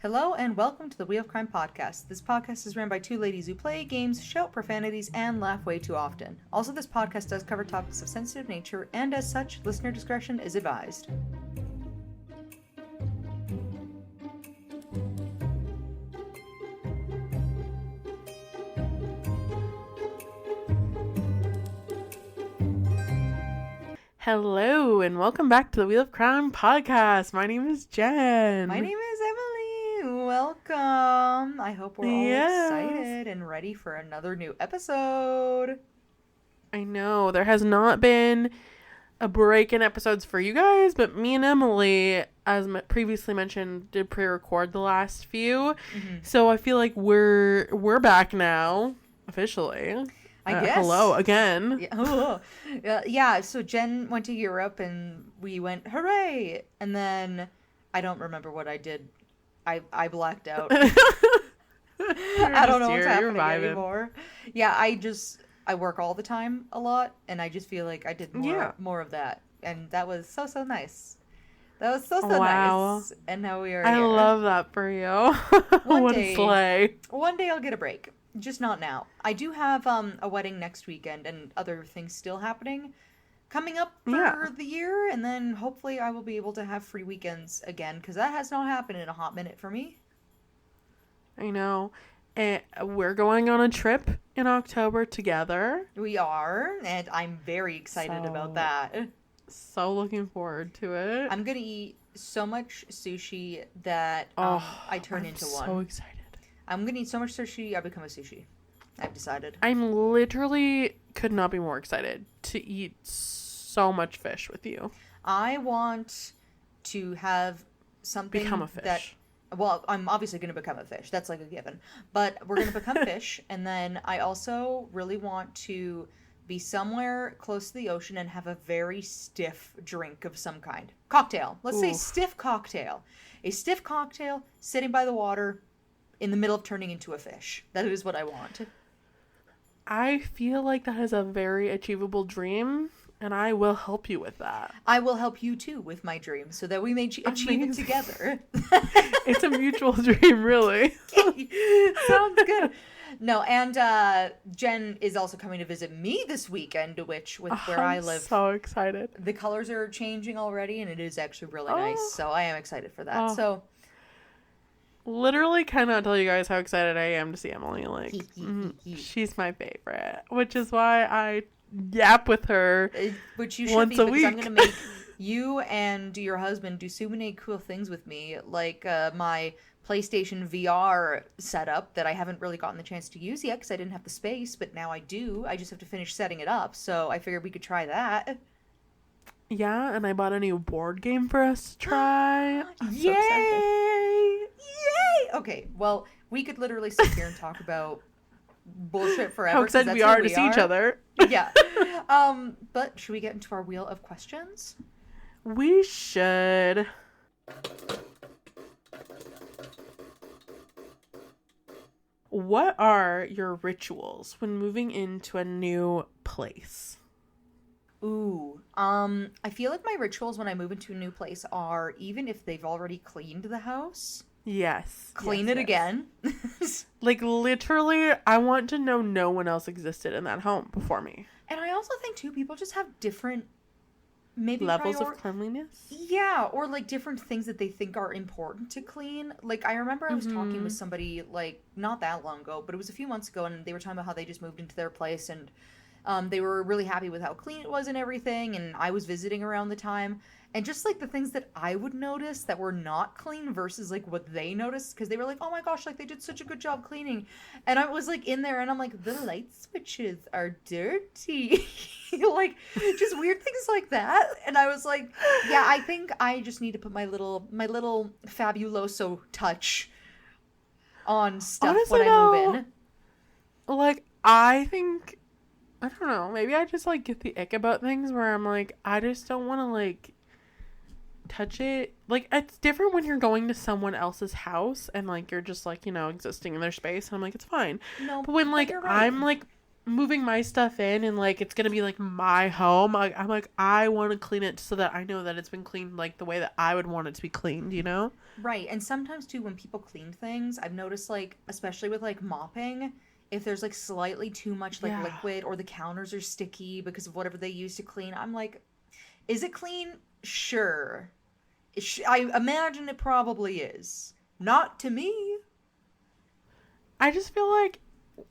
Hello and welcome to the Wheel of Crime podcast. This podcast is ran by two ladies who play games, shout profanities, and laugh way too often. Also, this podcast does cover topics of sensitive nature, and as such, listener discretion is advised. Hello and welcome back to the Wheel of Crime podcast. My name is Jenn. My name is Emily. Welcome. I hope we're all excited and ready for another new episode. I know there has not been a break in episodes for you guys, but me and Emily, as previously mentioned, did pre-record the last few. So I feel like we're back now officially. I guess. Hello again. Yeah, so Jen went to Europe and we went, hooray! And then I don't remember what I did. I blacked out. I don't know what's happening anymore. Yeah, I work all the time a lot, and I just feel like I did more of that. And that was so nice. That was so nice. And now we are I here. love that for you. What a slay. One day I'll get a break. Just not now. I do have a wedding next weekend and other things still happening coming up for the year. And then hopefully I will be able to have free weekends again, because that has not happened in a hot minute for me. I know. And we're going on a trip in October together. We are, and I'm very excited about that. So looking forward to it. I'm going to eat so much sushi that I turn into one. I'm so excited. I'm going to eat so much sushi, I become a sushi. I've decided. I'm literally could not be more excited to eat so much fish with you. I want to have something become a fish. Well, I'm obviously going to become a fish. That's like a given. But we're going to become fish. And then I also really want to be somewhere close to the ocean and have a very stiff drink of some kind. Cocktail. Let's say stiff cocktail. A stiff cocktail sitting by the water in the middle of turning into a fish. That is what I want. I feel like that is a very achievable dream, and I will help you with that. I will help you too with my dream so that we may achieve it together. It's a mutual dream, really. Sounds good. No, and Jen is also coming to visit me this weekend, which where I live. I'm so excited. The colors are changing already, and it is actually really nice. So I am excited for that. So literally cannot tell you guys how excited I am to see Emily. Like, she's my favorite, which is why I yap with her which you should once be, a because week. I'm going to make you and your husband do so many cool things with me, like my PlayStation VR setup that I haven't really gotten the chance to use yet because I didn't have the space, but now I do. I just have to finish setting it up, so I figured we could try that. Yeah, and I bought a new board game for us to try. Yay! Yay! Okay, well, we could literally sit here and talk about bullshit forever. How excited we are to see each other. Yeah. But should we get into our wheel of questions? We should. What are your rituals when moving into a new place? Ooh, I feel like my rituals when I move into a new place are, even if they've already cleaned the house, clean it again. Like, literally, I want to know no one else existed in that home before me. And I also think, too, people just have different, maybe levels of cleanliness? Yeah, or, like, different things that they think are important to clean. Like, I remember I was talking with somebody, like, not that long ago, but it was a few months ago, and they were talking about how they just moved into their place, and they were really happy with how clean it was and everything, and I was visiting around the time, and just, like, the things that I would notice that were not clean versus, like, what they noticed, because they were like, oh my gosh, like, they did such a good job cleaning, and I was, like, in there, and I'm like, the light switches are dirty, like, just weird things like that, and I was like, yeah, I think I just need to put my little fabuloso touch on stuff. Honestly, when I move in. Like, I think, I don't know, maybe I just, like, get the ick about things where I'm like, I just don't want to, like, touch it. Like, it's different when you're going to someone else's house and, like, you're just, like, you know, existing in their space, and I'm like, it's fine. No, but when, like, you're right. I'm, like, moving my stuff in and like it's gonna be like my home, I'm like, I want to clean it so that I know that it's been cleaned like the way that I would want it to be cleaned, you know? Right. And sometimes too, when people clean things, I've noticed, like, especially with like mopping, if there's like slightly too much like Yeah. liquid, or the counters are sticky because of whatever they use to clean, I'm like, is it clean? Sure. I imagine it probably is. Not to me. I just feel like,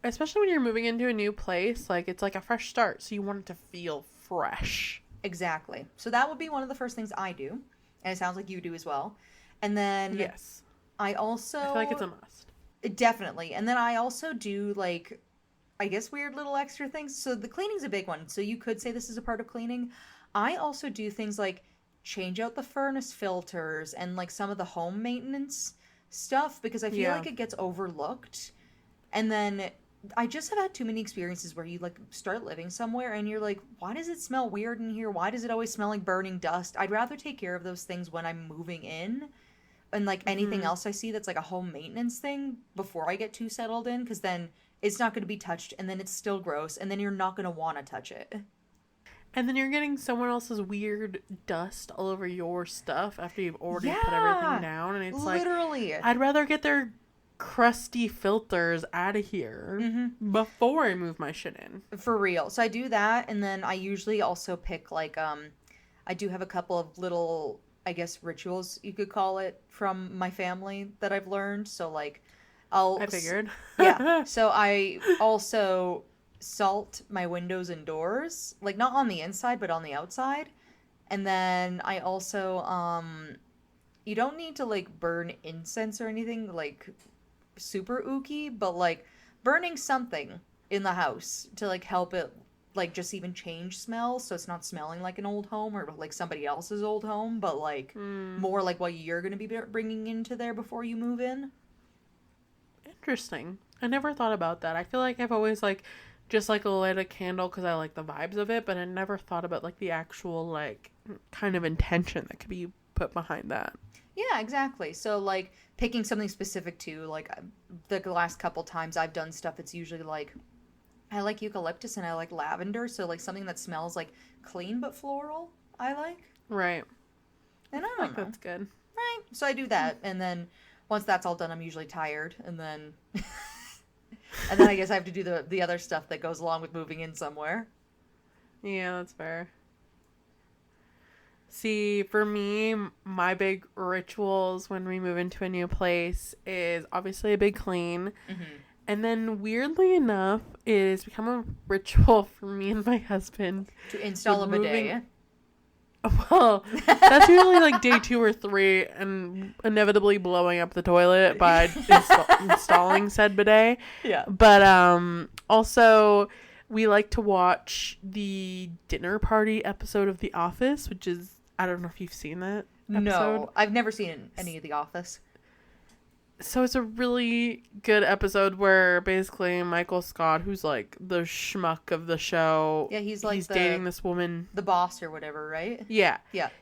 especially when you're moving into a new place, like it's like a fresh start, so you want it to feel fresh. Exactly. So that would be one of the first things I do. And it sounds like you do as well. And then Yes. I also... I feel like it's a must. Definitely. And then I also do, like, I guess weird little extra things. So the cleaning's a big one. So you could say this is a part of cleaning. I also do things like change out the furnace filters and, like, some of the home maintenance stuff, because I feel like it gets overlooked. And then I just have had too many experiences where you, like, start living somewhere and you're like, why does it smell weird in here? Why does it always smell like burning dust? I'd rather take care of those things when I'm moving in, and like anything else I see that's like a home maintenance thing, before I get too settled in, because then it's not going to be touched, and then it's still gross, and then you're not going to want to touch it. And then you're getting someone else's weird dust all over your stuff after you've already put everything down, and it's literally. like, I'd rather get their crusty filters out of here before I move my shit in. For real. So I do that, and then I usually also pick, like, I do have a couple of little, I guess, rituals, you could call it, from my family that I've learned. So, like, I figured. Yeah. So I also salt my windows and doors, like, not on the inside, but on the outside. And then I also, you don't need to, like, burn incense or anything, like, super ooky, but, like, burning something in the house to, like, help it, like, just even change smell, so it's not smelling like an old home or like somebody else's old home, but like more like what you're gonna be bringing into there before you move in. Interesting. I never thought about that. I feel like I've always like just like lit a candle because I like the vibes of it, but I never thought about like the actual like kind of intention that could be put behind that. Yeah, exactly. So, like, picking something specific to, like, the last couple times I've done stuff, it's usually like, I like eucalyptus and I like lavender, so, like, something that smells, like, clean but floral, I like. Right. And I don't know. That's good. Right. So I do that, and then once that's all done, I'm usually tired, and then... and then I guess I have to do the other stuff that goes along with moving in somewhere. Yeah, that's fair. See, for me, my big rituals when we move into a new place is obviously a big clean. Mm-hmm. And then, weirdly enough, it has become a ritual for me and my husband to install a bidet. Well, that's usually like day 2 or 3, and inevitably blowing up the toilet by installing said bidet. Yeah. But also, we like to watch the dinner party episode of The Office, which is, I don't know if you've seen that episode. No, I've never seen any of The Office. So it's a really good episode where basically Michael Scott, who's like the schmuck of the show, he's dating this woman, the boss or whatever, right? Yeah,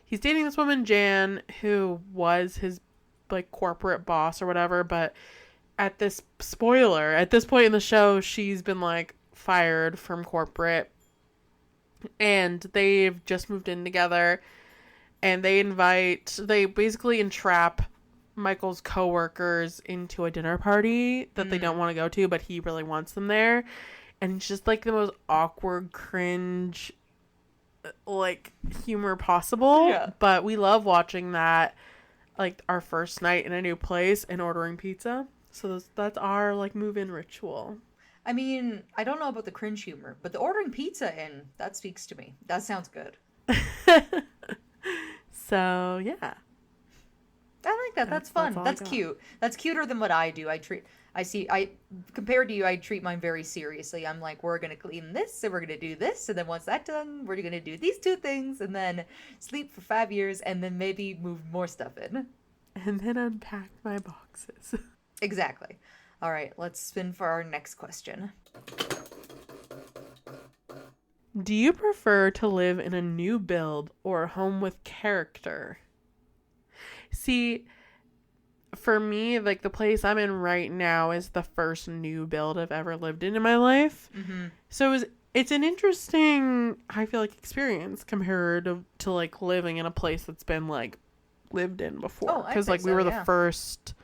he's dating this woman Jan, who was his like corporate boss or whatever. But at this point in the show, she's been like fired from corporate, and they've just moved in together, and they basically entrap Michael's coworkers into a dinner party that they don't want to go to, but he really wants them there, and it's just like the most awkward, cringe, like humor possible. Yeah. But we love watching that, like our first night in a new place and ordering pizza. So that's our like move-in ritual. I mean, I don't know about the cringe humor, but the ordering pizza in, that speaks to me. That sounds good. So yeah. I like that. That's fun. That's cute. That's cuter than what I do. Compared to you, I treat mine very seriously. I'm like, we're going to clean this, and we're going to do this, and then once that's done, we're going to do these 2 things, and then sleep for 5 years, and then maybe move more stuff in. And then unpack my boxes. Exactly. All right, let's spin for our next question. Do you prefer to live in a new build or a home with character? See, for me, like, the place I'm in right now is the first new build I've ever lived in my life. Mm-hmm. So it's an interesting, I feel like, experience compared to like living in a place that's been like lived in before. Because like we were the first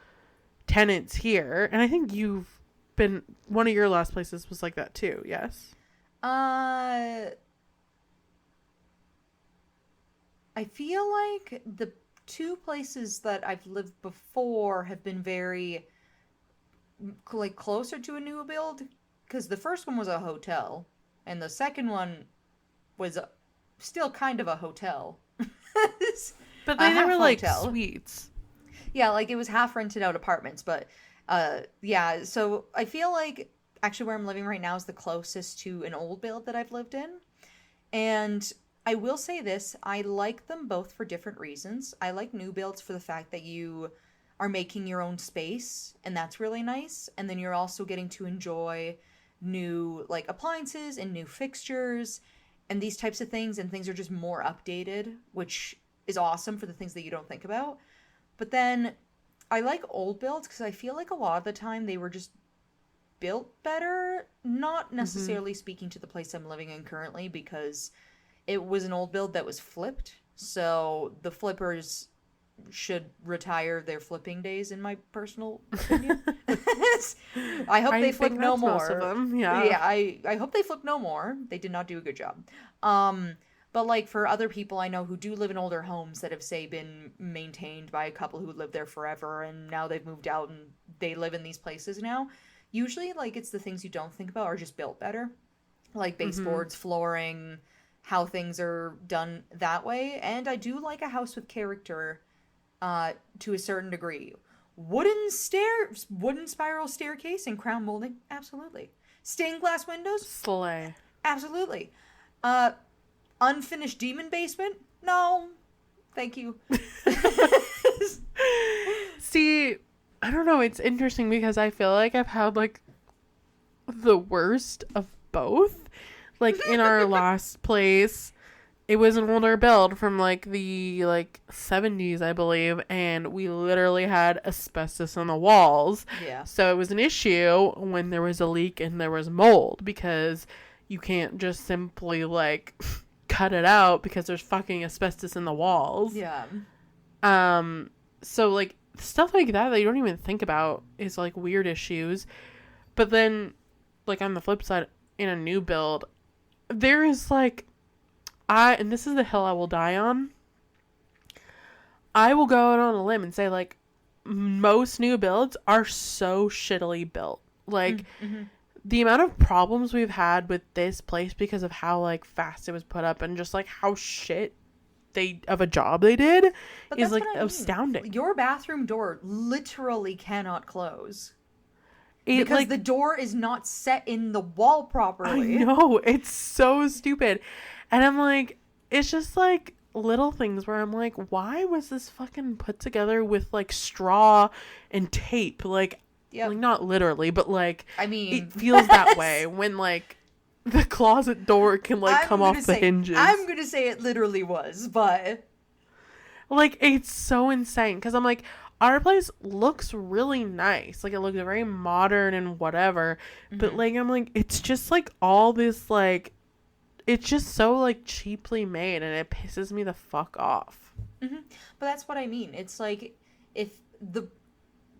tenants here, and I think you've been, one of your last places was like that too. Yes. I feel like the two places that I've lived before have been very like closer to a new build, because the first one was a hotel and the second one was still kind of a hotel. But they were like suites. Yeah, like it was half rented out apartments, but yeah, so I feel like actually where I'm living right now is the closest to an old build that I've lived in. And I will say this, I like them both for different reasons. I like new builds for the fact that you are making your own space, and that's really nice. And then you're also getting to enjoy new like appliances and new fixtures and these types of things, and things are just more updated, which is awesome for the things that you don't think about. But then I like old builds because I feel like a lot of the time they were just built better, not necessarily speaking to the place I'm living in currently, because it was an old build that was flipped, so the flippers should retire their flipping days, in my personal opinion. I hope they flip no more. Most of them, yeah, I hope they flip no more. They did not do a good job. But like for other people I know who do live in older homes that have, say, been maintained by a couple who lived there forever, and now they've moved out and they live in these places now. Usually, like, it's the things you don't think about are just built better, like baseboards, flooring, how things are done that way. And I do like a house with character to a certain degree. Wooden spiral staircase and crown molding, absolutely. Stained glass windows, slay, absolutely. Unfinished demon basement, no, thank you. See, I don't know, it's interesting because I feel like I've had like the worst of both. Like in our last place, it was an older build from like the 70s, I believe, and we literally had asbestos on the walls. Yeah. So it was an issue when there was a leak and there was mold, because you can't just simply like cut it out because there's fucking asbestos in the walls. Yeah. So like stuff like that you don't even think about is like weird issues. But then like on the flip side, in a new build, there is like, and this is the hill I will die on, I will go out on a limb and say like most new builds are so shittily built. Like the amount of problems we've had with this place because of how like fast it was put up and just like how shit of a job they did is like astounding. Your bathroom door literally cannot close. Because like, the door is not set in the wall properly. I know. It's so stupid. And I'm like, it's just like little things where I'm like, why was this fucking put together with like straw and tape? Like, like not literally, but like, I mean, it feels that way when like the closet door can like come off the hinges. I'm going to say it literally was, but like, it's so insane. Because I'm like, our place looks really nice. Like, it looks very modern and whatever. But, like, I'm like, it's just, like, all this, like, it's just so, like, cheaply made. And it pisses me the fuck off. But that's what I mean. It's, like, if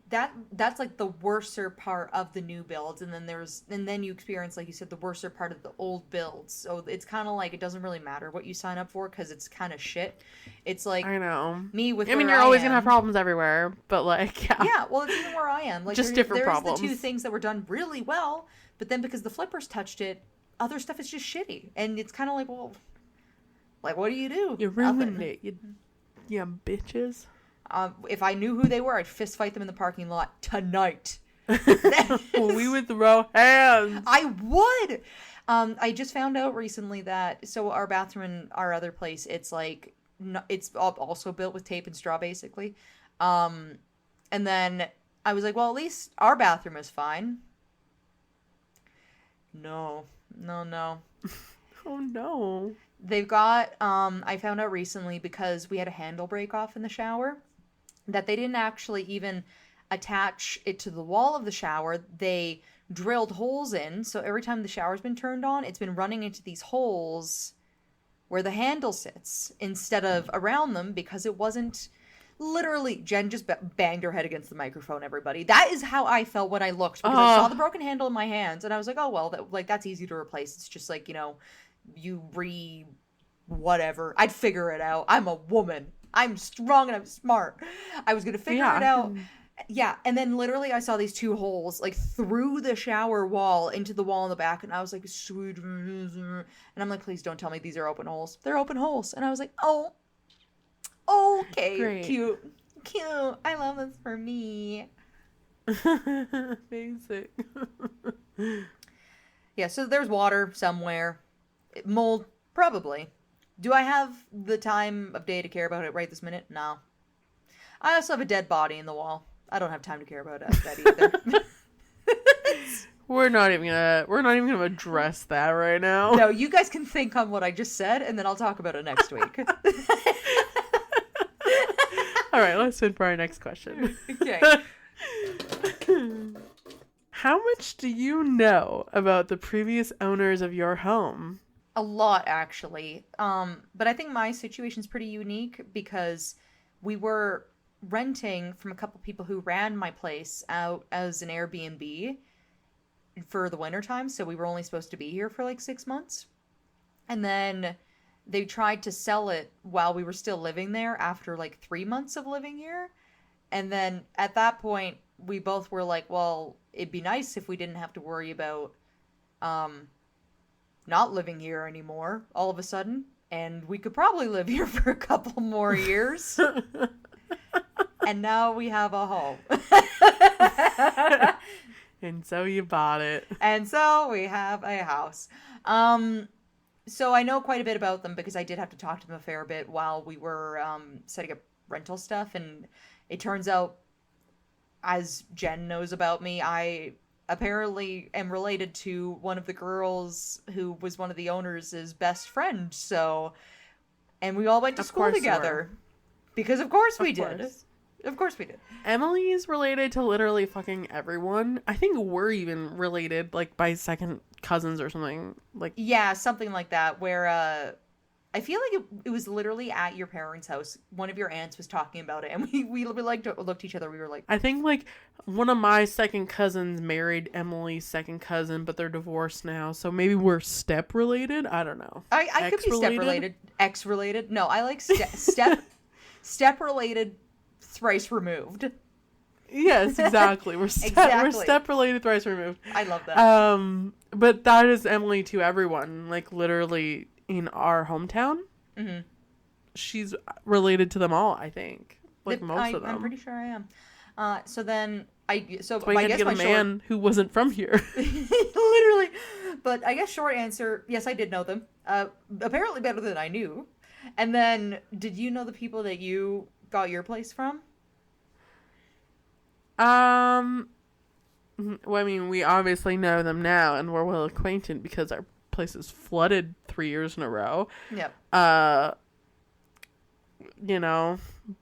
that's like the worser part of the new builds, and then you experience, like you said, the worser part of the old builds. So it's kind of like it doesn't really matter what you sign up for because it's kind of shit. It's like, I know, me with, I mean, you're always gonna have problems everywhere, but like, yeah, well, it's even where I am, like, just different problems. There's the two things that were done really well, but then because the flippers touched it, other stuff is just shitty, and it's kind of like, well, like, what do? You ruined it, you bitches. If I knew who they were, I'd fist fight them in the parking lot tonight. We would throw hands. I would. I just found out recently that, so our bathroom in our other place, it's like, it's also built with tape and straw, basically. And then I was like, well, at least our bathroom is fine. No. Oh no. They've got, I found out recently because we had a handle break off in the shower. that they didn't actually even attach it to the wall of the shower. They drilled holes in, so every time the shower's been turned on, it's been running into these holes where the handle sits instead of around them, because it wasn't literally. Jen just banged her head against the microphone, everybody. That is how I felt when I looked, because I saw the broken handle in my hands and I was like, oh well, that's easy to replace. It's just like, whatever. I'd figure it out. I'm a woman. I'm strong and I'm smart. I was gonna figure it out. Yeah, and then literally I saw these two holes, like, through the shower wall into the wall in the back, and I was like, sweet. And I'm like, please don't tell me these are open holes. They're open holes. And I was like, oh, okay. Great. Cute. I love this for me. Basic. Yeah, so there's water somewhere. Mold, probably. Do I have the time of day to care about it right this minute? No. I also have a dead body in the wall. I don't have time to care about that either. We're not even gonna address that right now. No, you guys can think on what I just said, and then I'll talk about it next week. All right, let's wait for our next question. Okay. How much do you know about the previous owners of your home? A lot, actually. But I think my situation's pretty unique because we were renting from a couple people who ran my place out as an Airbnb for the wintertime, so we were only supposed to be here for like 6 months. And then they tried to sell it while we were still living there after like 3 months of living here. And then at that point, we both were like, well, it'd be nice if we didn't have to worry about not living here anymore all of a sudden. And we could probably live here for a couple more years. And now we have a home. And so you bought it. And so we have a house. So I know quite a bit about them because I did have to talk to them a fair bit while we were setting up rental stuff. And it turns out, as Jen knows about me, I apparently am related to one of the girls who was one of the owners' best friend. So, and we all went to school together. Because of course we did. Of course we did. Emily's related to literally fucking everyone. I think we're even related, like, by second cousins or something. Like, yeah, something like that, where I feel like it was literally at your parents' house. One of your aunts was talking about it, and we like looked at each other. We were like, I think like one of my second cousins married Emily's second cousin, but they're divorced now, so maybe we're step related. I don't know. I could be step related, ex related. No, I like step related, thrice removed. Yes, exactly. We're step related, thrice removed. I love that. But that is Emily to everyone. Like, literally in our hometown, mm-hmm. She's related to them all. I think, like, most of them. I'm pretty sure I am. So then I guess get a man who wasn't from here. Literally, but I guess short answer, yes, I did know them. Apparently better than I knew. And then, did you know the people that you got your place from? Well, I mean, we obviously know them now, and we're well acquainted because our place is flooded 3 years in a row. Yep.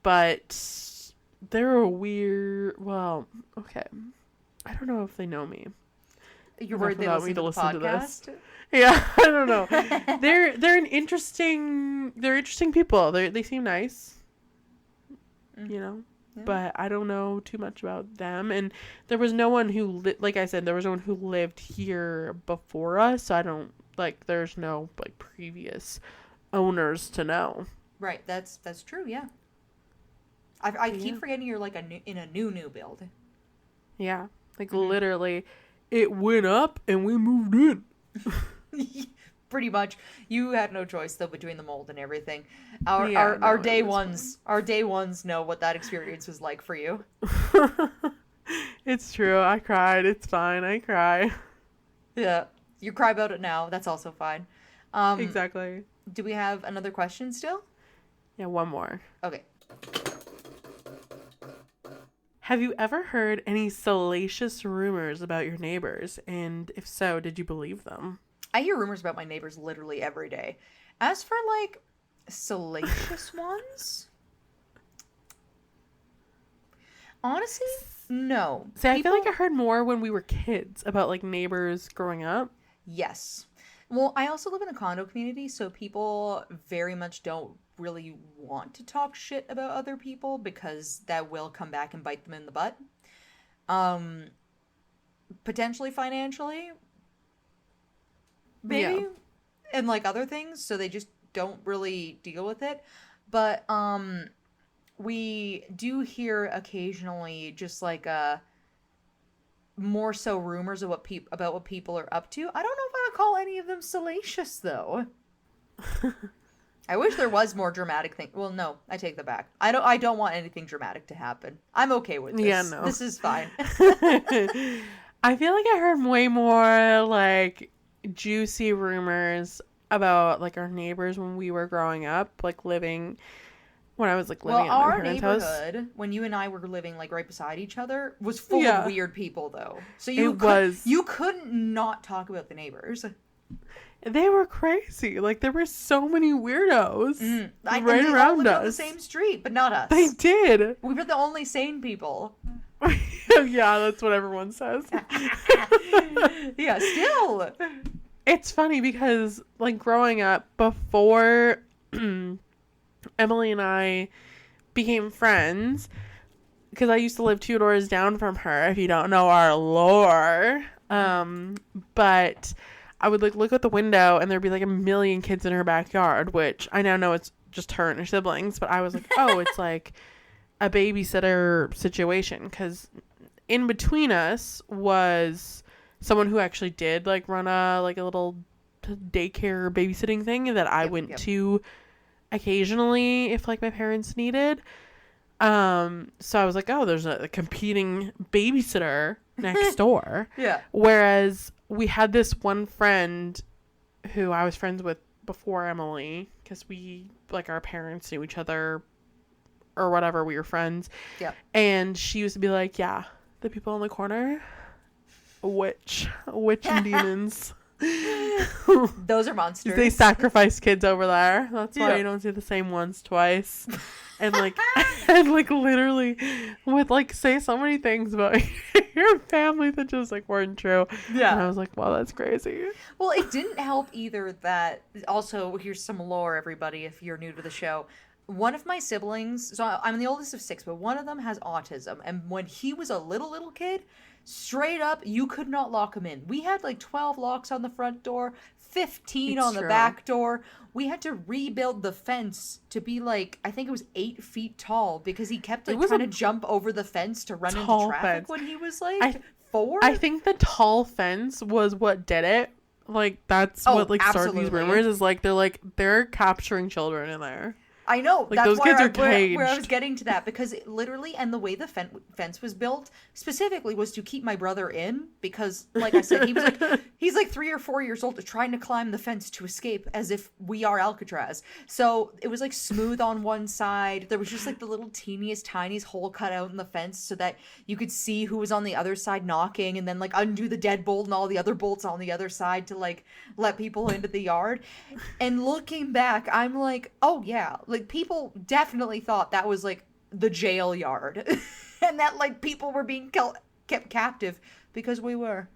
But they're a weird. Well, okay. I don't know if they know me. You're worried they listen to the podcast? Yeah, I don't know. They're interesting people. They seem nice. You know. Yeah. But I don't know too much about them. And there was no one who, like I said, there was no one who lived here before us. So I don't, like, there's no, like, previous owners to know. Right. That's true. Yeah. I keep forgetting you're, like, in a new build. Yeah. Like, literally, it went up and we moved in. Pretty much. You had no choice though between the mold and everything. Our day ones know what that experience was like for you. It's true. I cried. It's fine. I cry. Yeah. You cry about it now. That's also fine. Exactly. Do we have another question still? Yeah, one more. Okay. Have you ever heard any salacious rumors about your neighbors? And if so, did you believe them? I hear rumors about my neighbors literally every day. As for, like, salacious ones, Honestly, no. See, I feel like I heard more when we were kids about, like, neighbors growing up. Yes. Well, I also live in a condo community, so people very much don't really want to talk shit about other people because that will come back and bite them in the butt. Um, Potentially financially, maybe, Yeah. and like other things, so they just don't really deal with it. But we do hear occasionally just like more so rumors of about what people are up to. I don't know if I would call any of them salacious though. I wish there was more dramatic thing. Well, no, I take that back. I don't want anything dramatic to happen. I'm okay with this. Yeah, no. This is fine. I feel like I heard way more, like, juicy rumors about, like, our neighbors when we were growing up, like, when I was, like, living at my our parents' house. neighborhood, when you and I were living, like, right beside each other, was full of weird people, though. So you couldn't not talk about the neighbors. They were crazy. Like, there were so many weirdos right and they around all lived us. on the same street, but not us. They did. We were the only sane people. Yeah, that's what everyone says. Yeah, still. It's funny because, like, growing up, before Emily and I became friends, because I used to live 2 doors down from her, if you don't know our lore. But I would, like, look out the window and there'd be, like, a million kids in her backyard, which I now know it's just her and her siblings, but I was like, oh, it's like a babysitter situation, because in between us was someone who actually did, like, run a little daycare babysitting thing that I went to occasionally if, like, my parents needed. So I was like, oh, there's a competing babysitter next door. Yeah. Whereas we had this one friend who I was friends with before Emily, because we, like, our parents knew each other or whatever, we were friends. Yeah. And she used to be like, yeah, the people in the corner, witch and demons. Those are monsters. They sacrifice kids over there. That's why you don't see the same ones twice. And, like, and, like, literally would, like, say so many things about your family that just, like, weren't true. Yeah. And I was like, wow, that's crazy. Well, it didn't help either that, also, here's some lore, everybody, if you're new to the show. One of my siblings, so I'm the oldest of 6, but one of them has autism. And when he was a little kid, straight up, you could not lock him in. We had, like, 12 locks on the front door, 15 on the back door. We had to rebuild the fence to be, like, I think it was 8 feet tall, because he kept, like, trying to jump over the fence to run into traffic when he was, like, 4. I think the tall fence was what did it. Like, that's what, like, started these rumors, is, like, they're capturing children in there. I know. Like, that's those kids are caged. Where I was getting to that, because it literally, and the way the fence was built specifically was to keep my brother in, because, like I said, he's like 3 or 4 years old, trying to climb the fence to escape as if we are Alcatraz. So it was, like, smooth on one side. There was just, like, the little tiniest hole cut out in the fence so that you could see who was on the other side knocking, and then, like, undo the deadbolt and all the other bolts on the other side to, like, let people into the yard. And looking back, I'm like, oh yeah, like, people definitely thought that was, like, the jail yard. And that, like, people were being kept captive, because we were.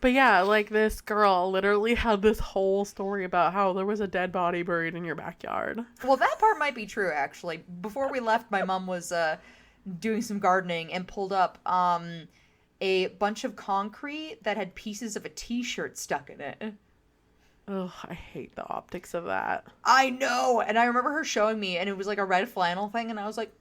But yeah, like, this girl literally had this whole story about how there was a dead body buried in your backyard. Well, that part might be true, actually. Before we left, my mom was doing some gardening and pulled up a bunch of concrete that had pieces of a t-shirt stuck in it. Ugh, I hate the optics of that. I know! And I remember her showing me, and it was like a red flannel thing, and I was like,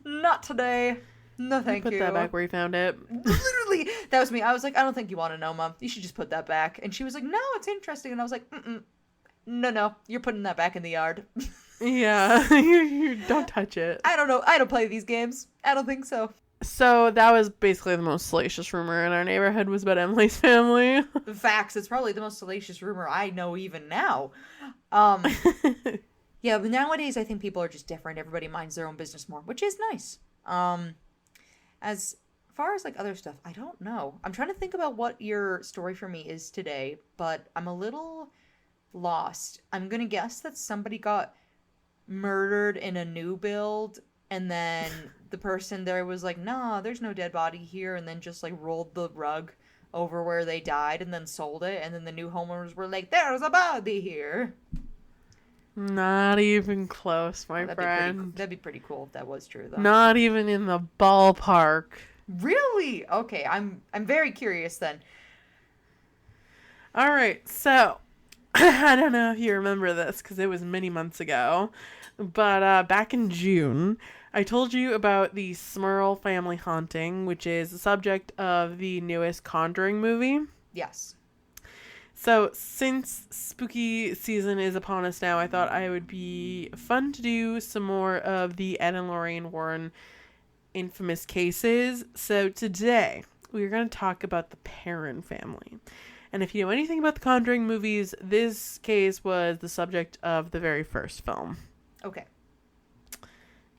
not today. No, thank you. Put that back where you found it. Literally, that was me. I was like, I don't think you want to know, Mom. You should just put that back. And she was like, no, it's interesting. And I was like, no, you're putting that back in the yard. Yeah, you don't touch it. I don't know. I don't play these games. I don't think so. So that was basically the most salacious rumor in our neighborhood, was about Emily's family. Facts. It's probably the most salacious rumor I know even now. Yeah, but nowadays I think people are just different. Everybody minds their own business more, which is nice. As far as, like, other stuff, I don't know. I'm trying to think about what your story for me is today, but I'm a little lost. I'm gonna guess that somebody got murdered in a new build, and then the person there was like, nah, there's no dead body here, and then just like rolled the rug over where they died and then sold it, and then the new homeowners were like, there's a body here. Not even close, my friend. That'd be pretty cool if that was true, though. Not even in the ballpark. Really? Okay, I'm very curious then. All right, so I don't know if you remember this because it was many months ago, but back in June, I told you about the Perron Family haunting, which is the subject of the newest Conjuring movie. Yes. So since spooky season is upon us now, I thought it would be fun to do some more of the Ed and Lorraine Warren infamous cases. So today, we're going to talk about the Perron family. And if you know anything about the Conjuring movies, this case was the subject of the very first film. Okay.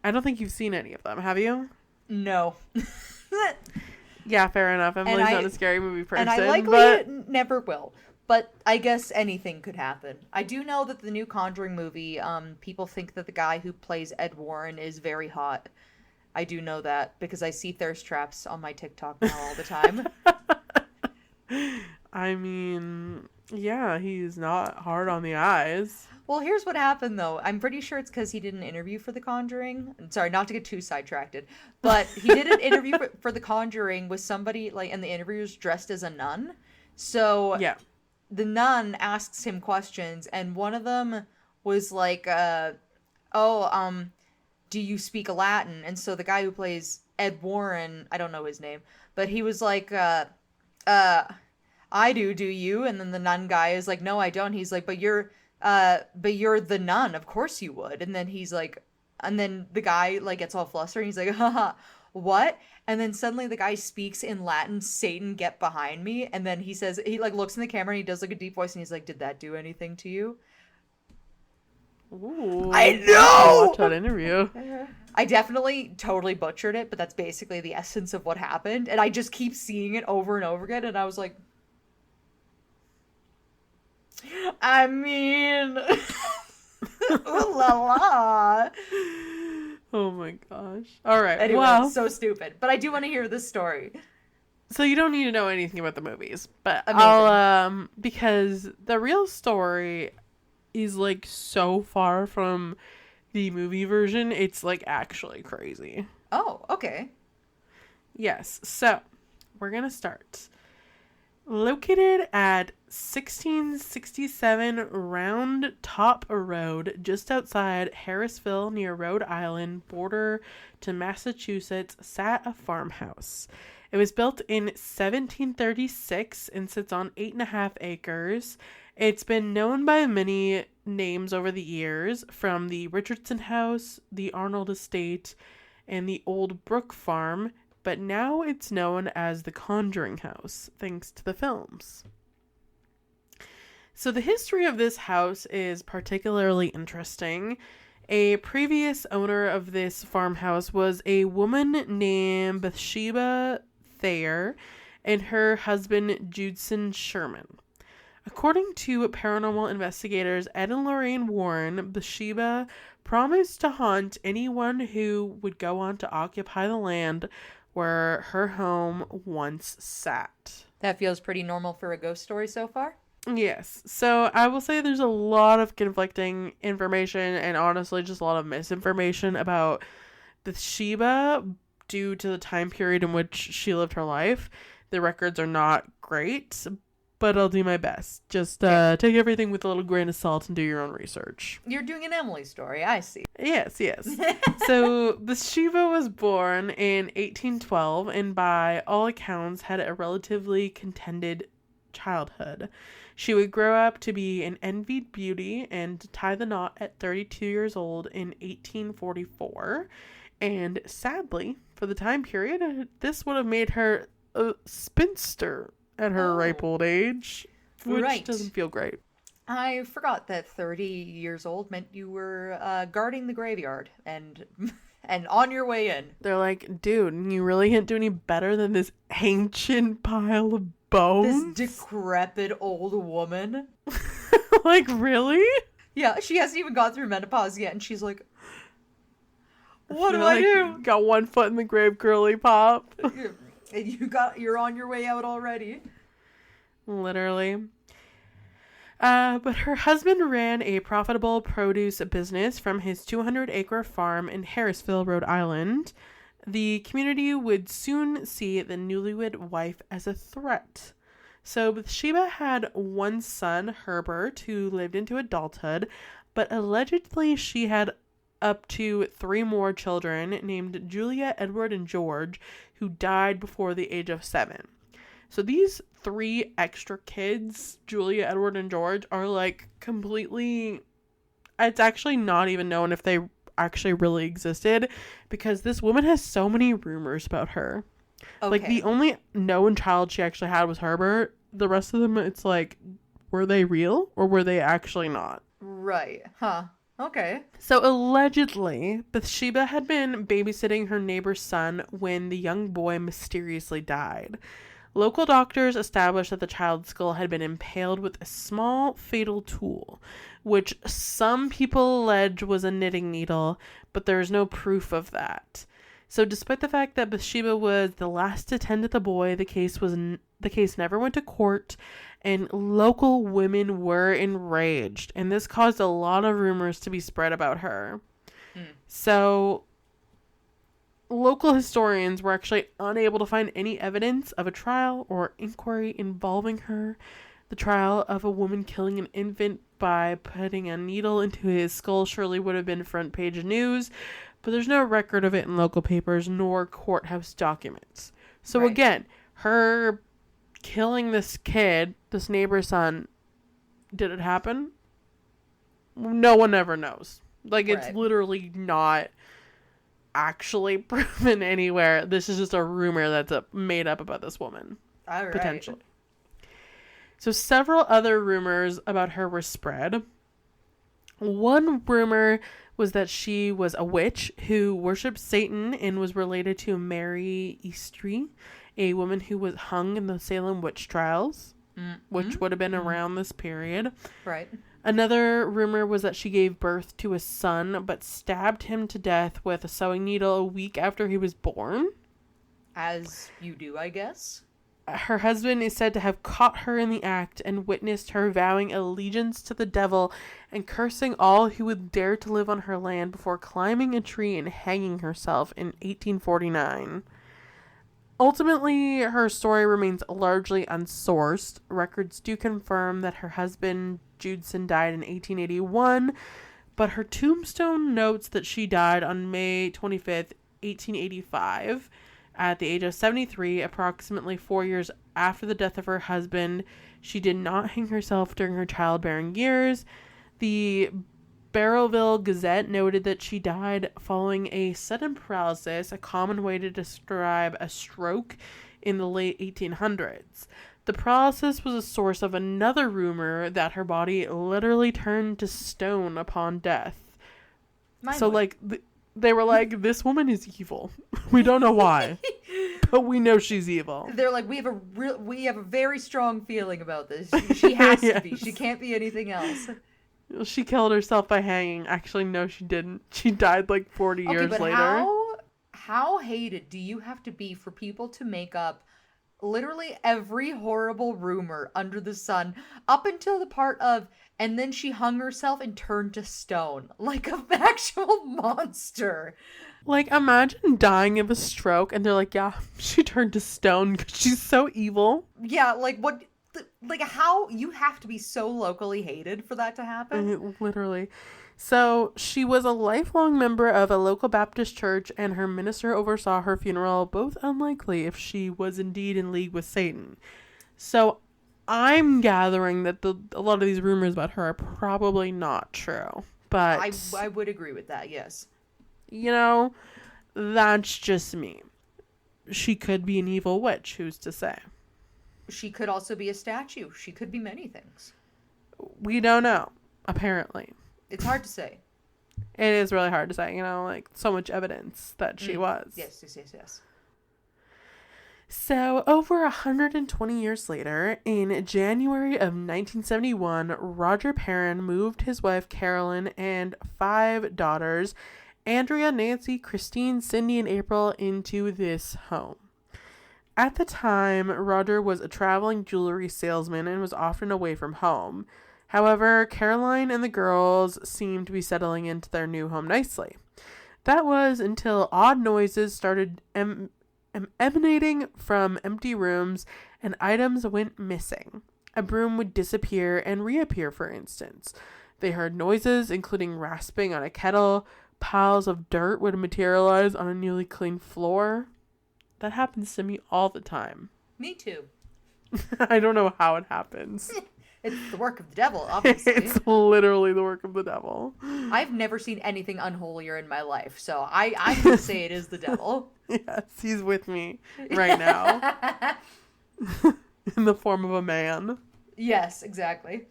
I don't think you've seen any of them, have you? No. Yeah, fair enough. Emily's not a scary movie person. And I likely never will. But I guess anything could happen. I do know that the new Conjuring movie, people think that the guy who plays Ed Warren is very hot. I do know that because I see thirst traps on my TikTok now all the time. I mean, yeah, he's not hard on the eyes. Well, here's what happened, though. I'm pretty sure it's because he did an interview for The Conjuring. Sorry, not to get too sidetracked, but he did an interview for The Conjuring with somebody, like, and the interviewer was dressed as a nun. So yeah, the nun asks him questions, and one of them was like, do you speak Latin? And so the guy who plays Ed Warren, I don't know his name, but he was like, I do you? And then the nun guy is like, no, I don't. He's like, but you're the nun. Of course you would. And then he's like, and then the guy like gets all flustered. And he's like, haha, what? And then suddenly the guy speaks in Latin, Satan, get behind me. And then he says, he like looks in the camera and he does like a deep voice and he's like, did that do anything to you? Ooh, I know! Watch that interview. I definitely totally butchered it, but that's basically the essence of what happened. And I just keep seeing it over and over again. And I was like, I mean, ooh la la. Oh my gosh. All right. Anyway, well, so stupid. But I do want to hear this story. So you don't need to know anything about the movies, but Amazing. I'll because the real story is like so far from the movie version, it's like actually crazy. Oh, okay. Yes. So we're gonna start. Located at 1667 Round Top Road, just outside Harrisville near Rhode Island, border to Massachusetts, sat a farmhouse. It was built in 1736 and sits on 8.5 acres. It's been known by many names over the years, from the Richardson House, the Arnold Estate, and the Old Brook Farm, but now it's known as the Conjuring House, thanks to the films. So the history of this house is particularly interesting. A previous owner of this farmhouse was a woman named Bathsheba Thayer and her husband Judson Sherman. According to paranormal investigators Ed and Lorraine Warren, Bathsheba promised to haunt anyone who would go on to occupy the land where her home once sat. That feels pretty normal for a ghost story so far. Yes. So I will say there's a lot of conflicting information and honestly just a lot of misinformation about Bathsheba due to the time period in which she lived her life. The records are not great, but I'll do my best. Just take everything with a little grain of salt and do your own research. You're doing an Emily story, I see. Yes. So Bathsheba was born in 1812 and by all accounts had a relatively contented childhood. She would grow up to be an envied beauty and tie the knot at 32 years old in 1844. And sadly, for the time period, this would have made her a spinster at her ripe old age, which doesn't feel great. I forgot that 30 years old meant you were guarding the graveyard and on your way in. They're like, dude, you really can't do any better than this ancient pile of bones? This decrepit old woman. Like, really? Yeah, she hasn't even gone through menopause yet, and she's like, What do I do? Got one foot in the grave, girly pop. And you're on your way out already. Literally. But her husband ran a profitable produce business from his 200-acre farm in Harrisville, Rhode Island. The community would soon see the newlywed wife as a threat. So Bathsheba had one son, Herbert, who lived into adulthood, but allegedly she had up to 3 more children named Julia, Edward, and George, who died before the age of 7. So these 3 extra kids, Julia, Edward, and George, are like completely... It's actually not even known if they actually really existed, because this woman has so many rumors about her. Okay. Like, the only known child she actually had was Herbert. The rest of them, it's like, were they real or were they actually not? Right. Huh. Okay. So allegedly, Bathsheba had been babysitting her neighbor's son when the young boy mysteriously died. Local doctors established that the child's skull had been impaled with a small fatal tool, which some people allege was a knitting needle, but there is no proof of that. So despite the fact that Bathsheba was the last to tend to the boy, the case never went to court, and local women were enraged, and this caused a lot of rumors to be spread about her. So local historians were actually unable to find any evidence of a trial or inquiry involving her. The trial of a woman killing an infant by putting a needle into his skull surely would have been front page news, but there's no record of it in local papers nor courthouse documents. So right. Again, her killing this kid, this neighbor's son, did it happen? No one ever knows. Like, right. It's literally not actually proven anywhere. This is just a rumor that's made up about this woman. All right. Potentially. So several other rumors about her were spread. One rumor was that she was a witch who worshipped Satan and was related to Mary Eastry, a woman who was hung in the Salem witch trials, which would have been around this period. Right. Another rumor was that she gave birth to a son, but stabbed him to death with a sewing needle a week after he was born. As you do, I guess. Her husband is said to have caught her in the act and witnessed her vowing allegiance to the devil and cursing all who would dare to live on her land before climbing a tree and hanging herself in 1849. Ultimately, her story remains largely unsourced. Records do confirm that her husband, Judson, died in 1881, but her tombstone notes that she died on May 25th, 1885, at the age of 73, approximately 4 years after the death of her husband. She did not hang herself during her childbearing years. The Barrowville Gazette noted that she died following a sudden paralysis, a common way to describe a stroke in the late 1800s. The paralysis was a source of another rumor that her body literally turned to stone upon death. They were like, this woman is evil. We don't know why, but we know she's evil. They're like, we have a very strong feeling about this. She has to be. She can't be anything else. She killed herself by hanging. Actually, no, she didn't. She died like 40 years later. How hated do you have to be for people to make up literally every horrible rumor under the sun up until the part of, and then she hung herself and turned to stone like an actual monster? Like, imagine dying of a stroke and they're like, yeah, she turned to stone because she's so evil. Yeah, like what? Like, how? You have to be so locally hated for that to happen. Literally. So she was a lifelong member of a local Baptist church, and her minister oversaw her funeral, both unlikely if she was indeed in league with Satan. So I'm gathering that a lot of these rumors about her are probably not true. But I would agree with that, yes. You know, that's just me. She could be an evil witch, who's to say? She could also be a statue. She could be many things. We don't know, apparently. It's hard to say. It is really hard to say, you know, like, so much evidence that she was. Yes. So, over 120 years later, in January of 1971, Roger Perron moved his wife Carolyn and 5 daughters Andrea, Nancy, Christine, Cindy, and April into this home. At the time, Roger was a traveling jewelry salesman and was often away from home. However, Caroline and the girls seemed to be settling into their new home nicely. That was until odd noises started emanating from empty rooms and items went missing. A broom would disappear and reappear, for instance. They heard noises, including rasping on a kettle. Piles of dirt would materialize on a newly cleaned floor. That happens to me all the time. Me too. I don't know how it happens. It's the work of the devil, obviously. It's literally the work of the devil. I've never seen anything unholier in my life, so I would say it is the devil. Yes, he's with me right now. In the form of a man. Yes, exactly.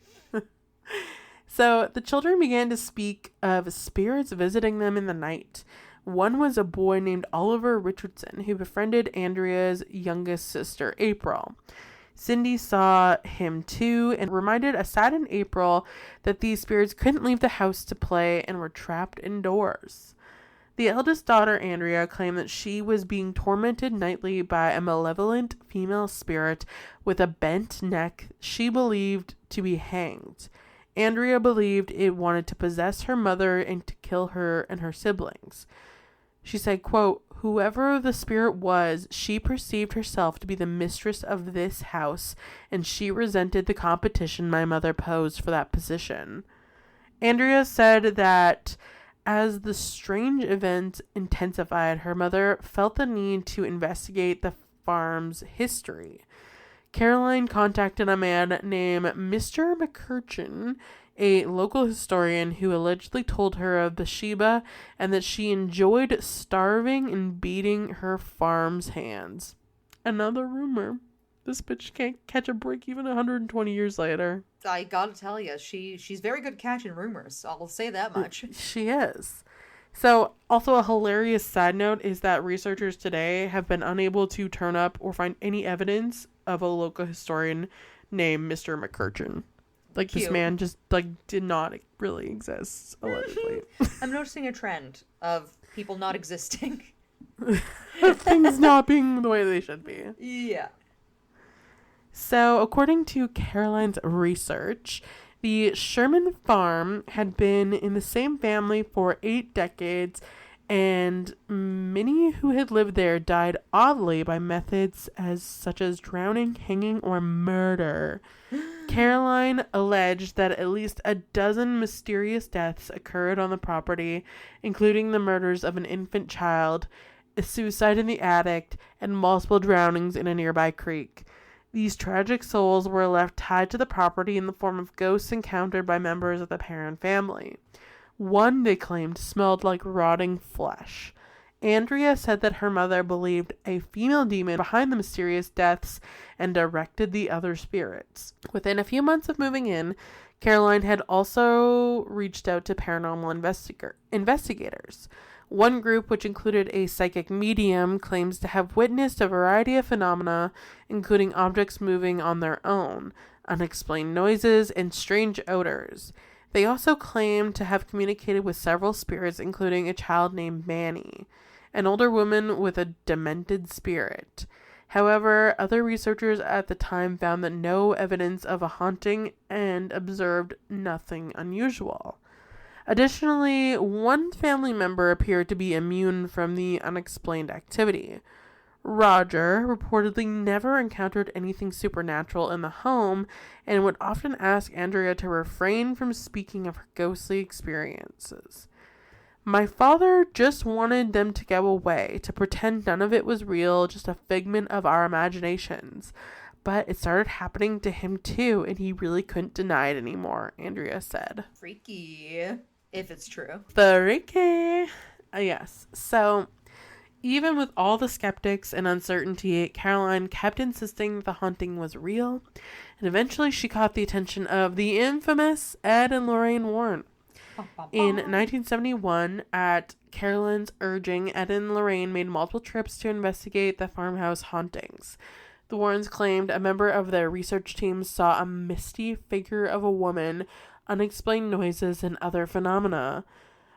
So the children began to speak of spirits visiting them in the night. One was a boy named Oliver Richardson who befriended Andrea's youngest sister, April. Cindy saw him too and reminded a saddened April that these spirits couldn't leave the house to play and were trapped indoors. The eldest daughter, Andrea, claimed that she was being tormented nightly by a malevolent female spirit with a bent neck she believed to be hanged. Andrea believed it wanted to possess her mother and to kill her and her siblings. She said, quote, "Whoever the spirit was, she perceived herself to be the mistress of this house, and she resented the competition my mother posed for that position." Andrea said that as the strange events intensified, her mother felt the need to investigate the farm's history. Caroline contacted a man named Mr. McCurchin, a local historian who allegedly told her of Bathsheba and that she enjoyed starving and beating her farm's hands. Another rumor. This bitch can't catch a break even 120 years later. I gotta tell you, she's very good at catching rumors. I'll say that much. She is. So, also a hilarious side note is that researchers today have been unable to turn up or find any evidence of a local historian named Mr. McCurchin. Like, Cute. This man just, did not really exist, allegedly. I'm noticing a trend of people not existing. Things not being the way they should be. Yeah. So, according to Caroline's research, the Sherman farm had been in the same family for 8 decades, and many who had lived there died oddly by methods such as drowning, hanging, or murder. Caroline alleged that at least a dozen mysterious deaths occurred on the property, including the murders of an infant child, a suicide in the attic, and multiple drownings in a nearby creek. These tragic souls were left tied to the property in the form of ghosts encountered by members of the Perron family. One, they claimed, smelled like rotting flesh. Andrea said that her mother believed a female demon behind the mysterious deaths and directed the other spirits. Within a few months of moving in, Caroline had also reached out to paranormal investigators. One group, which included a psychic medium, claims to have witnessed a variety of phenomena, including objects moving on their own, unexplained noises, and strange odors. They also claim to have communicated with several spirits, including a child named Manny, an older woman with a demented spirit. However, other researchers at the time found that no evidence of a haunting and observed nothing unusual. Additionally, one family member appeared to be immune from the unexplained activity. Roger reportedly never encountered anything supernatural in the home and would often ask Andrea to refrain from speaking of her ghostly experiences. "My father just wanted them to go away, to pretend none of it was real, just a figment of our imaginations. But it started happening to him too, and he really couldn't deny it anymore," Andrea said. Freaky. If it's true. Freaky. Yes. So, even with all the skeptics and uncertainty, Caroline kept insisting that the haunting was real, and eventually she caught the attention of the infamous Ed and Lorraine Warren. In 1971, at Caroline's urging, Ed and Lorraine made multiple trips to investigate the farmhouse hauntings. The Warrens claimed a member of their research team saw a misty figure of a woman, unexplained noises, and other phenomena.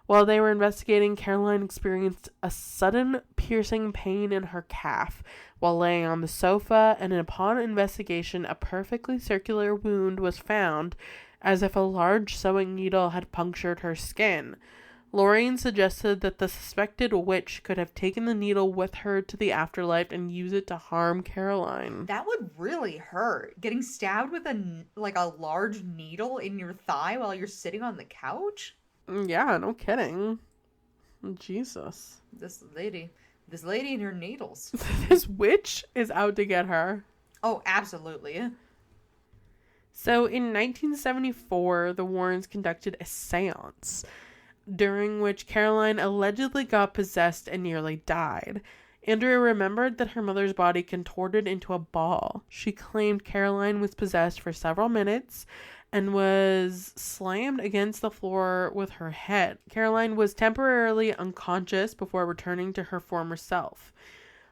While they were investigating, Caroline experienced a sudden piercing pain in her calf while laying on the sofa, and upon investigation, a perfectly circular wound was found, as if a large sewing needle had punctured her skin. Lorraine suggested that the suspected witch could have taken the needle with her to the afterlife and used it to harm Caroline. That would really hurt. Getting stabbed with a large needle in your thigh while you're sitting on the couch? Yeah, no kidding. Jesus. This lady and her needles. This witch is out to get her. Oh, absolutely. So in 1974, the Warrens conducted a seance, during which Caroline allegedly got possessed and nearly died. Andrea remembered that her mother's body contorted into a ball. She claimed Caroline was possessed for several minutes and was slammed against the floor with her head. Caroline was temporarily unconscious before returning to her former self.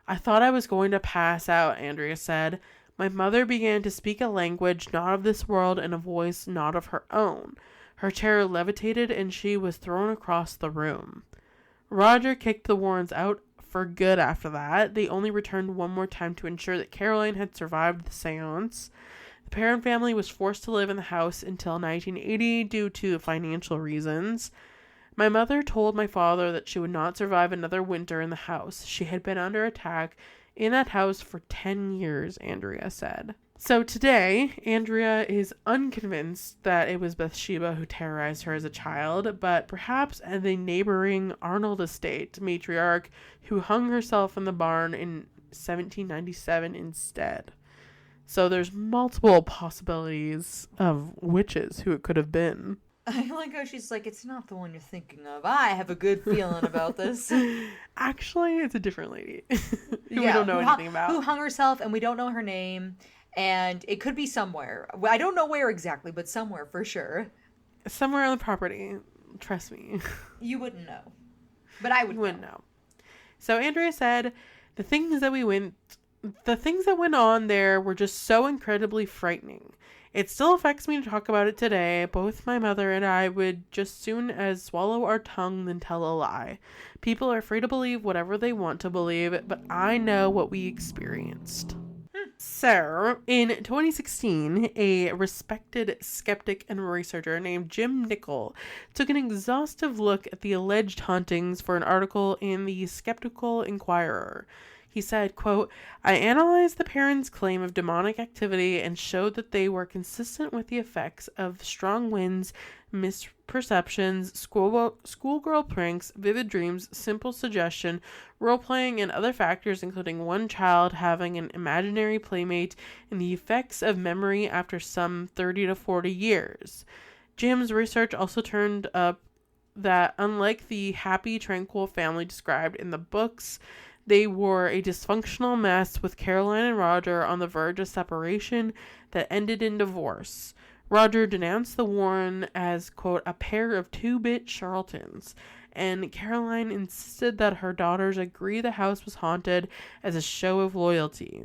"I thought I was going to pass out," Andrea said. "My mother began to speak a language not of this world and a voice not of her own. Her chair levitated and she was thrown across the room." Roger kicked the Warrens out for good after that. They only returned one more time to ensure that Caroline had survived the seance. The Perron family was forced to live in the house until 1980 due to financial reasons. "My mother told my father that she would not survive another winter in the house. She had been under attack in that house for 10 years, Andrea said. So today, Andrea is unconvinced that it was Bathsheba who terrorized her as a child, but perhaps the neighboring Arnold estate matriarch who hung herself in the barn in 1797 instead. So there's multiple possibilities of witches who it could have been. I like how she's like, it's not the one you're thinking of. I have a good feeling about this. Actually, it's a different lady who we don't know anything about. Who hung herself, and we don't know her name. And it could be somewhere. I don't know where exactly, but somewhere for sure. Somewhere on the property. Trust me. You wouldn't know. But I would. You wouldn't know. So Andrea said, the things that went on there were just so incredibly frightening. It still affects me to talk about it today. Both my mother and I would just soon as swallow our tongue than tell a lie. People are free to believe whatever they want to believe, but I know what we experienced. So, in 2016, a respected skeptic and researcher named Jim Nickel took an exhaustive look at the alleged hauntings for an article in the Skeptical Inquirer. He said, quote, "I analyzed the Perrons' claim of demonic activity and showed that they were consistent with the effects of strong winds, misperceptions, schoolgirl pranks, vivid dreams, simple suggestion, role-playing, and other factors, including one child having an imaginary playmate, and the effects of memory after some 30 to 40 years. Jim's research also turned up that, unlike the happy, tranquil family described in the books, they were a dysfunctional mess with Caroline and Roger on the verge of separation that ended in divorce. Roger denounced the Warren as, quote, a pair of two-bit charlatans, and Caroline insisted that her daughters agree the house was haunted as a show of loyalty.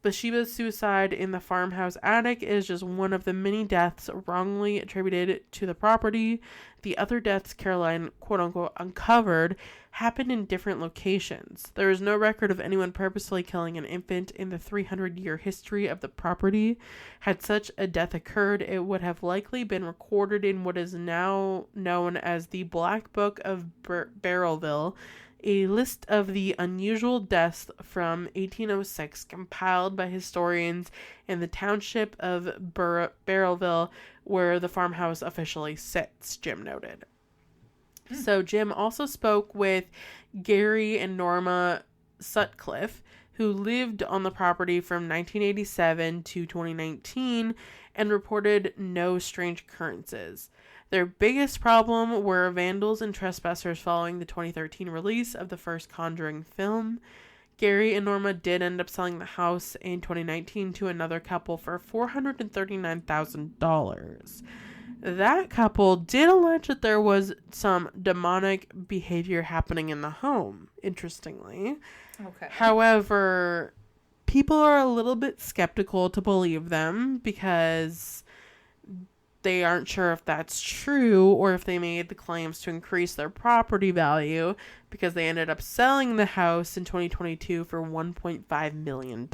Bathsheba's suicide in the farmhouse attic is just one of the many deaths wrongly attributed to the property. The other deaths Caroline, quote-unquote, uncovered happened in different locations. There is no record of anyone purposely killing an infant in the 300-year history of the property. Had such a death occurred, it would have likely been recorded in what is now known as the Black Book of Barrelville, a list of the unusual deaths from 1806 compiled by historians in the township of Barrelville, where the farmhouse officially sits, Jim noted. So Jim also spoke with Gary and Norma Sutcliffe, who lived on the property from 1987 to 2019 and reported no strange occurrences. Their biggest problem were vandals and trespassers following the 2013 release of the first Conjuring film. Gary and Norma did end up selling the house in 2019 to another couple for $439,000. That couple did allege that there was some demonic behavior happening in the home, interestingly. Okay. However, people are a little bit skeptical to believe them because they aren't sure if that's true or if they made the claims to increase their property value because they ended up selling the house in 2022 for $1.5 million.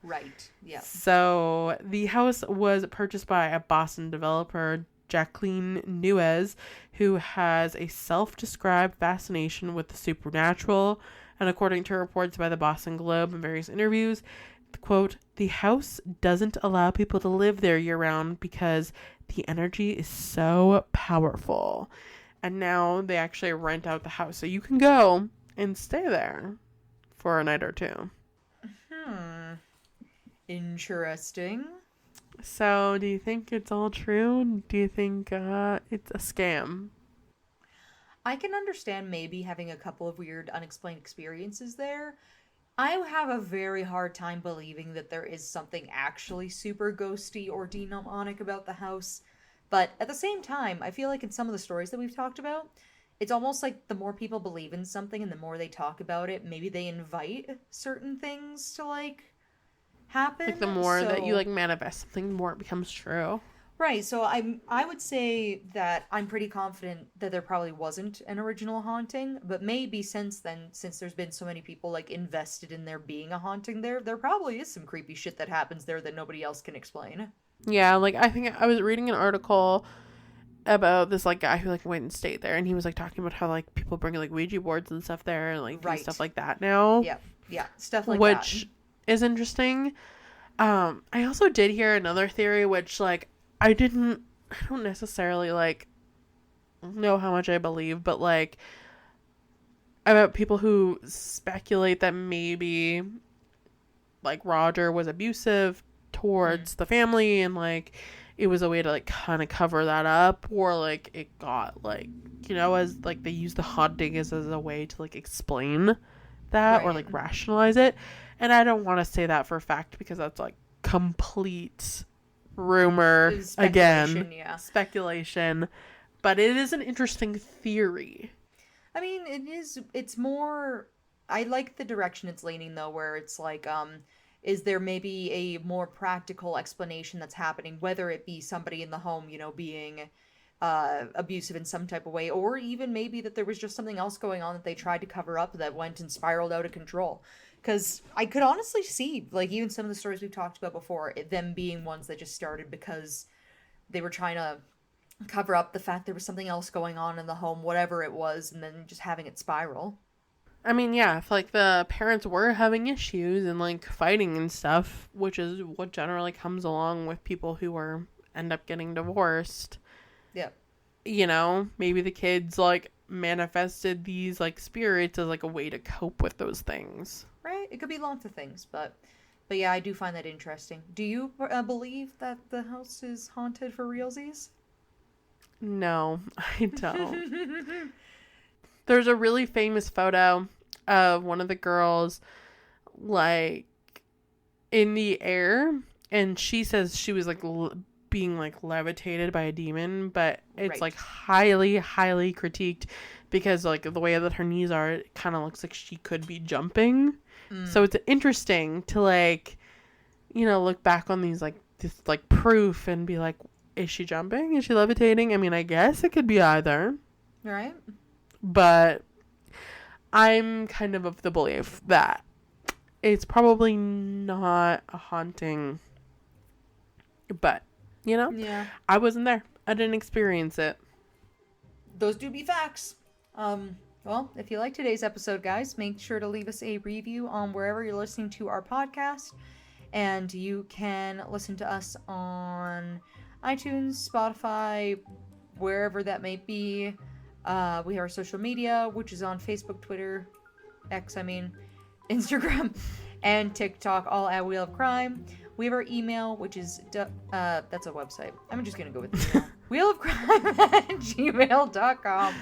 Right. Yeah. So the house was purchased by a Boston developer, Jacqueline Nuez, who has a self-described fascination with the supernatural. And according to reports by the Boston Globe and various interviews, quote, the house doesn't allow people to live there year-round because the energy is so powerful. And now they actually rent out the house. So you can go and stay there for a night or two. Interesting. So do you think it's all true? Do you think it's a scam? I can understand maybe having a couple of weird unexplained experiences there. I have a very hard time believing that there is something actually super ghosty or demonic about the house. But at the same time, I feel like in some of the stories that we've talked about, it's almost like the more people believe in something and the more they talk about it, maybe they invite certain things to, like, happen. Like the more that you, like, manifest something, the more it becomes true. Right, so I would say that I'm pretty confident that there probably wasn't an original haunting, but maybe since then, since there's been so many people, like, invested in there being a haunting there probably is some creepy shit that happens there that nobody else can explain. Yeah, like, I think I was reading an article about this, like, guy who, like, went and stayed there, and he was, like, talking about how, like, people bring, like, Ouija boards and stuff there, and, like, do stuff like that now. Yeah, stuff like that. Which is interesting. I also did hear another theory, which, like, I don't necessarily, like, know how much I believe, but, like, about people who speculate that maybe, like, Roger was abusive towards the family, and, like, it was a way to, like, kind of cover that up, or, like, it got, like, you know, as, like, they use the haunting as a way to, like, explain that, or, like, rationalize it, and I don't want to say that for a fact, because that's, like, complete rumor, speculation, but it is an interesting theory. I mean, it's more, I like the direction it's leaning though, where it's like, is there maybe a more practical explanation that's happening, whether it be somebody in the home, you know, being abusive in some type of way, or even maybe that there was just something else going on that they tried to cover up that went and spiraled out of control. Because I could honestly see, like, even some of the stories we've talked about before, them being ones that just started because they were trying to cover up the fact there was something else going on in the home, whatever it was, and then just having it spiral. I mean, yeah, if, like, the parents were having issues and, like, fighting and stuff, which is what generally comes along with people who end up getting divorced. Yeah. You know, maybe the kids, like, manifested these, like, spirits as, like, a way to cope with those things. Right? It could be lots of things, but yeah, I do find that interesting. Do you believe that the house is haunted for realsies? No, I don't. There's a really famous photo of one of the girls, like, in the air, and she says she was, like, being, like, levitated by a demon, but it's like highly critiqued because, like, the way that her knees are, it kind of looks like she could be jumping. So it's interesting to, like, you know, look back on these, like, this, like, proof and be like, is she jumping? Is she levitating? I mean, I guess it could be either. Right. But I'm kind of the belief that it's probably not a haunting, but, you know, yeah, I wasn't there. I didn't experience it. Those do be facts. Well, if you like today's episode, guys, make sure to leave us a review on wherever you're listening to our podcast. And you can listen to us on iTunes, Spotify, wherever that may be. We have our social media, which is on Facebook, Twitter, Instagram, and TikTok, all at Wheel of Crime. We have our email, which is, that's a website. I'm just going to go with the email. wheelofcrime@gmail.com.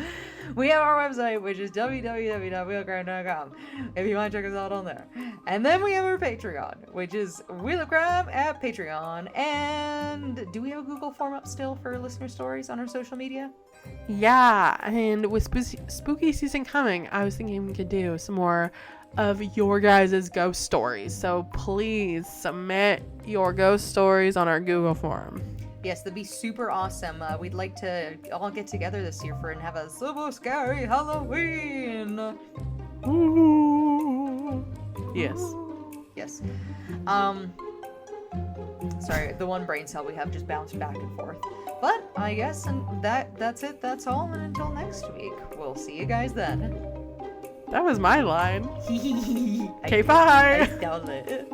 We have our website, which is www.wheelofcrime.com, if you want to check us out on there. And then we have our Patreon, which is Wheel of Crime at Patreon. And do we have a Google form up still for listener stories on our social media? Yeah, and with spooky season coming, I was thinking we could do some more of your guys' ghost stories. So please submit your ghost stories on our Google form. Yes, that'd be super awesome. We'd like to all get together this year and have a super scary Halloween. Ooh. Yes. Yes. Sorry, the one brain cell we have just bounced back and forth. But I guess that's it. That's all. And until next week, we'll see you guys then. That was my line. Okay, Okay, bye. I stole it.